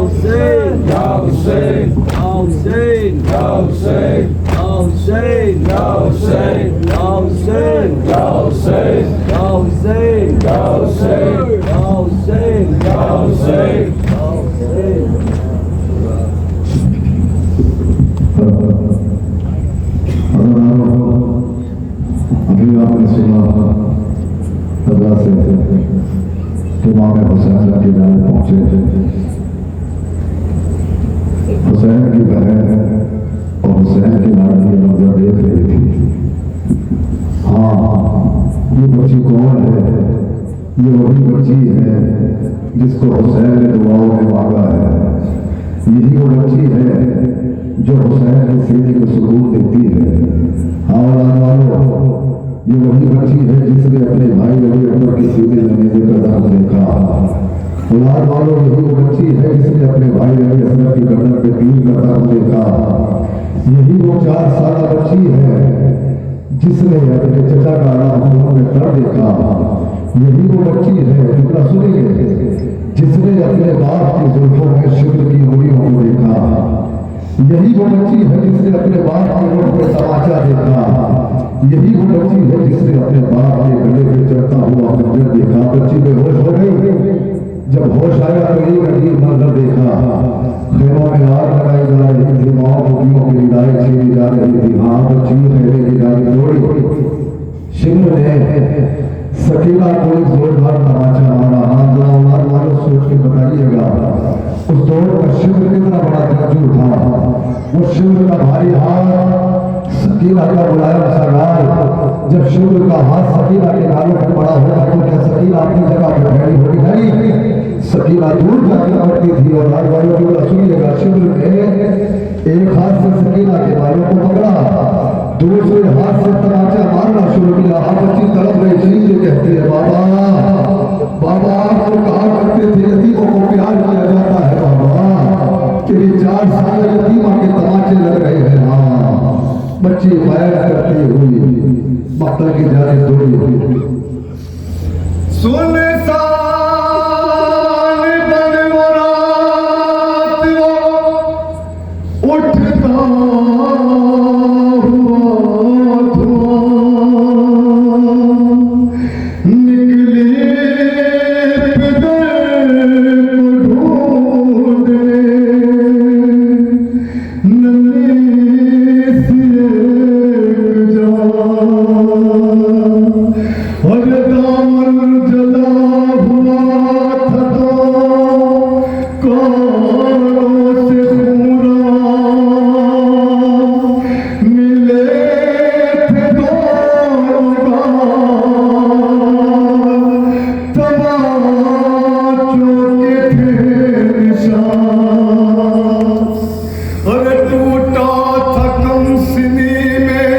Hussein, Ya Hussein, Hussein, Ya Hussein, Hussein, Hussein, Hussein, Hussein, Hussein, Hussein, Hussein, Hussein, Hussein. अभी आपने सुना सदा से इमाम हुसैन की जाने पहुंचे थे। हुसैन की बहन और हुसैन की लाडली मंजर देख रही थी। हाँ, ये बच्ची कौन है? ये वही बच्ची है जिसको हुसैन ने दुआओं में मांगा है। यही वो बच्ची है जो हुसैन के सीने को सुकून देती है। हाँ ये वही बच्ची है जिसने अपने भाई अली अकबर के सीने लगने का दर्द देखा। औलाद वालों यही वो बच्ची है जिसने अपने भाई अली अकबर की गर्दन पे तीर का दर्द देखा। यही वो 4 साल बच्ची है जिसने अपने चचा का नाम में दर्द देखा। यही वो बच्ची है जितना सुनेंगे जिसने अपने बाप की जुल्फों में शुद्ध की उंगलियों को देखा। यही वो बच्ची है जिसने अपने बाप के मुंह पे तमाचा देखा। यही वो बच्ची है जिसने अपने बाप के गले पे चढ़ता हुआ खंजर देखा। बच्ची बेहोश हो गई। जब होश आया तो एक अजीब मंजर देखा। खेमों में आग लगाई जा रही थी, माओ मुखियों की विदाई छीनी जा रही थी। हाँ, बच्ची खेले की जानी तोड़ी। शिमर ने सकीना को एक जोरदार तमाचा मारा। हाँ, औलाद वालों सोच के बताइएगा उस दौर का शिमर कितना बड़ा ताजू था। वो शिमर का भारी हाथ सकीना का बुलाया सरदार। जब शिमर का हाथ सकीना के गालों पर पड़ा होगा तो क्या सकीना अपनी जगह पर खड़ी होगी? नहीं, सकीना दूर जाकर पड़ती थी। और राज वालों को सुनिएगा, शिमर ने एक हाथ से सकीना के बालों को पकड़ा, दूसरे हाथ से तमाचा मारना शुरू किया। आप बच्ची तरफ रही चीज कहती है, बाबा बाबा आपको कहा करते थे यतीमों को प्यार किया जाता है बाबा, कि 4 साल यतीमा के तमाचे लग रहे हैं। हाँ, बच्ची माया करती हुई मक्तल की जाने दौड़ी हुई। सुनसान बन मुराद उठता हुआ धुआं निकले फिगर को ढूंढने नन्हे से और दामन जला हुआ था तो कानों से पूरा मिले थे दोनों तमाचों के थे निशान। और टूटा था कम सिनी में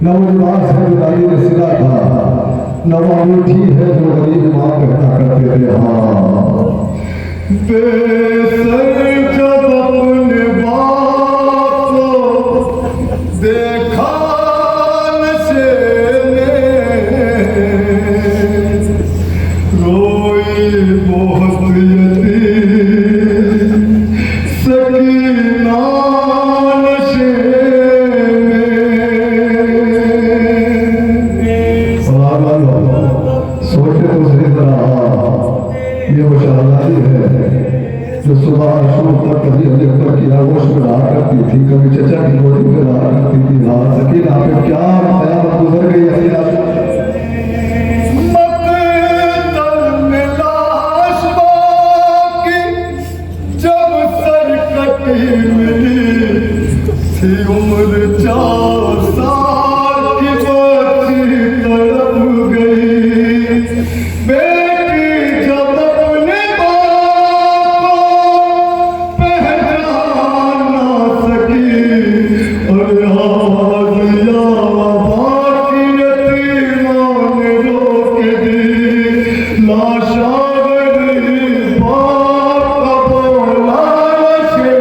नवनिवास है जुदाई में सिला था, नवामुठी है जो गरीब माँ कहता करते थे। हाँ, बेसर जब अपने बाप को दे देखा नशे में रोई बहुत यतीम सकीना नशे में। सोचते तो सही तरह ये वो शहजादी है जो सुबह शुरू तक कभी अजब तक की आगोश में रहा करती थी, कभी चचा की गोदी में रहा करती थी। हाँ सकीना पे क्या कयामत गुजर गई हसीना। मकतल में लाश बाकी जब सरकटी मिली थी उम्र 4 साल की बच्ची तड़प गई। बेटी जब अपने बाप को पहचान ना सकी और आवाज या बाकी यतीमों ने रोक दी। लाशावरी बाप का बोला नशे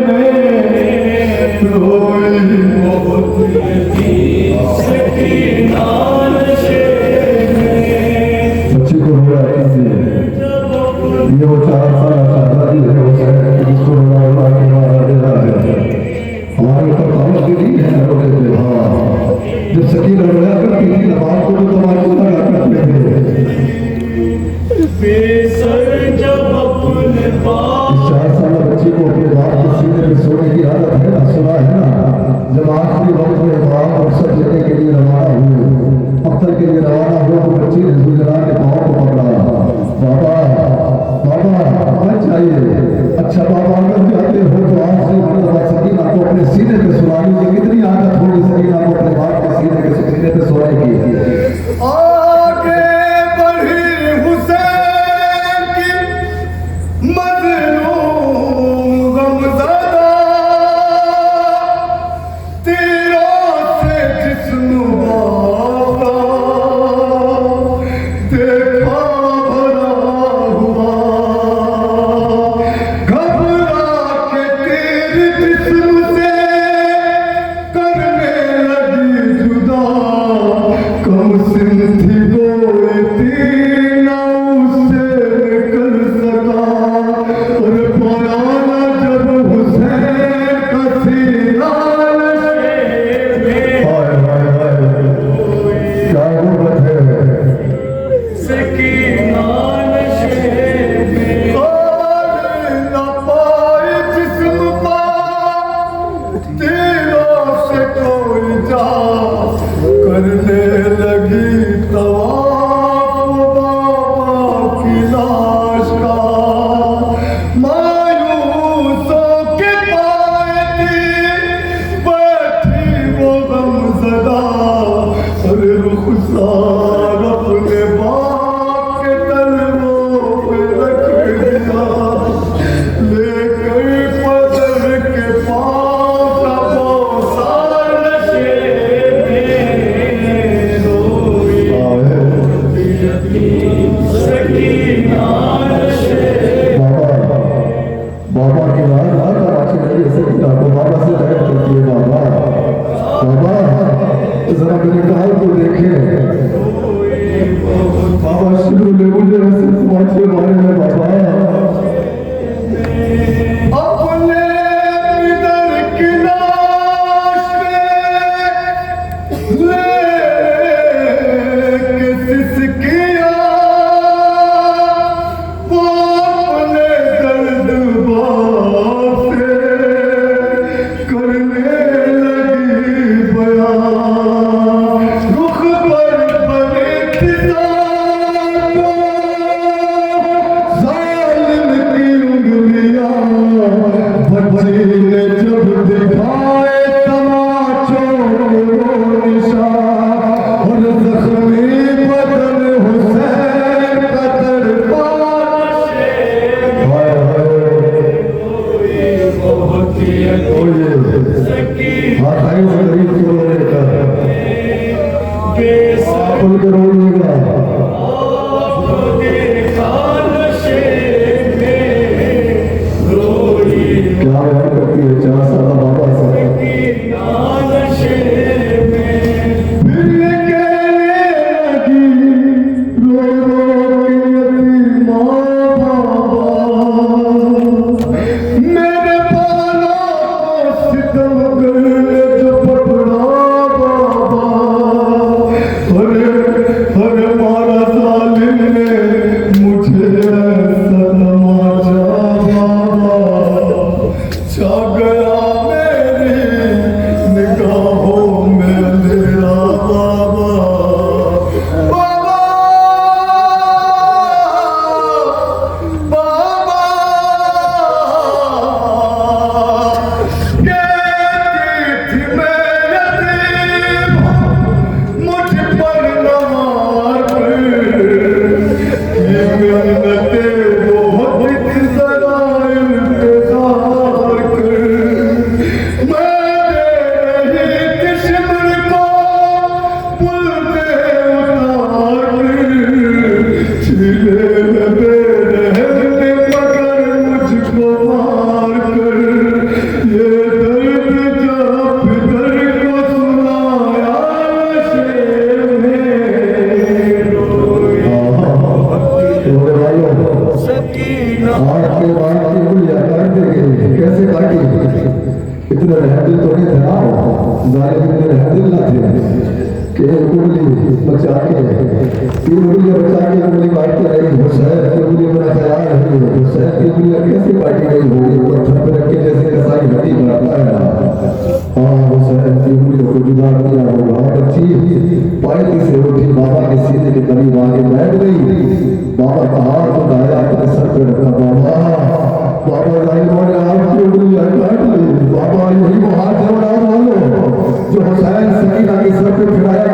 में रोई बहुत बच्ची को रोया कीजिए। ये वो 4 साल शहजादी है उसे जिसको रोया हुआ कि हमारे ऊपर पाबंदी नहीं है रोटे पे। हाँ जब सकीना रोया करती थी नमाज को तो तमाशा लगा करते थे। जब अपने इस 4 साल बच्ची को अपने बाप के सीने पे सोने की आदत है ना, सुना है ना। जब आखिरी वक्त में बाप अवसर लेने के लिए रवाना हुए, अख्तर के लिए रवाना हुआ तो बच्ची ने जुलजला के पाँव को पकड़ा। बाबा बाबा क्या चाहिए? अच्छा बाबा अगर जाते हो तो आपसे मरतबा सकीना को अपने सीने पे सुना लीजिए। कितनी आदत होगी सकीना को अपने बाप के सीने पे सोने की। आगे बढ़ी हुसैन की मजलूम गमज़दा तीरों से जिस्म बाता देखा भरा हुआ। घबरा के तीर जिस्म से करने लगी जुदा। कम सिन थी कोई तीर ना उससे निकल सका और पुराना जब हुसैन का सीना नशे में। हाय हाय हाय क्या गुर्बत है। सकीना नशे में और न पाए जिस्म पा तीरों से कोई जा करने लगी तवाफ बाबा की लाश का। मायूसों के पाए थी बैठी वो गमज़दा और रुखसार अपने बाप के तलवों पे रख दिया। लेकर पदर के पाँव का बोसा नशे में रोई। सकीना नशे बाबा के बाद आता अच्छी लगी सकीना को बाबा से बैठ करती है। बाबा बाबा जरा मेरे गाल को देखे। बाबा शुरू ले मुझे ऐसे समाज के बारे में। बाबा अपने पितर की लाश पे लेके सिसकिया वो अपने दर्द बाप से करने लगी बयान। रुख पर जालिम मेरे दिल ना थे कि उंगली बचा के तीन उंगलियां बचा के उंगली काटते रही हुसैन की उंगली मेरा ख्याल है हुसैन की उंगलियां कैसे काटी गई होगी पत्थर पे रख के जैसे कसाई हड्डी काटता है हाँ हुसैन की उंगलियों को जुदा किया होगा बच्ची पायती से उठी बाबा के सीने के करीब आके बैठ गई बाबा का हाथ उठाया अपने सर पे रखा बाबा जालिमों ने आपकी उंगलियां काट ली बाबा यही वो हाथ है जो हुसैन सकीना के सर पे फिराया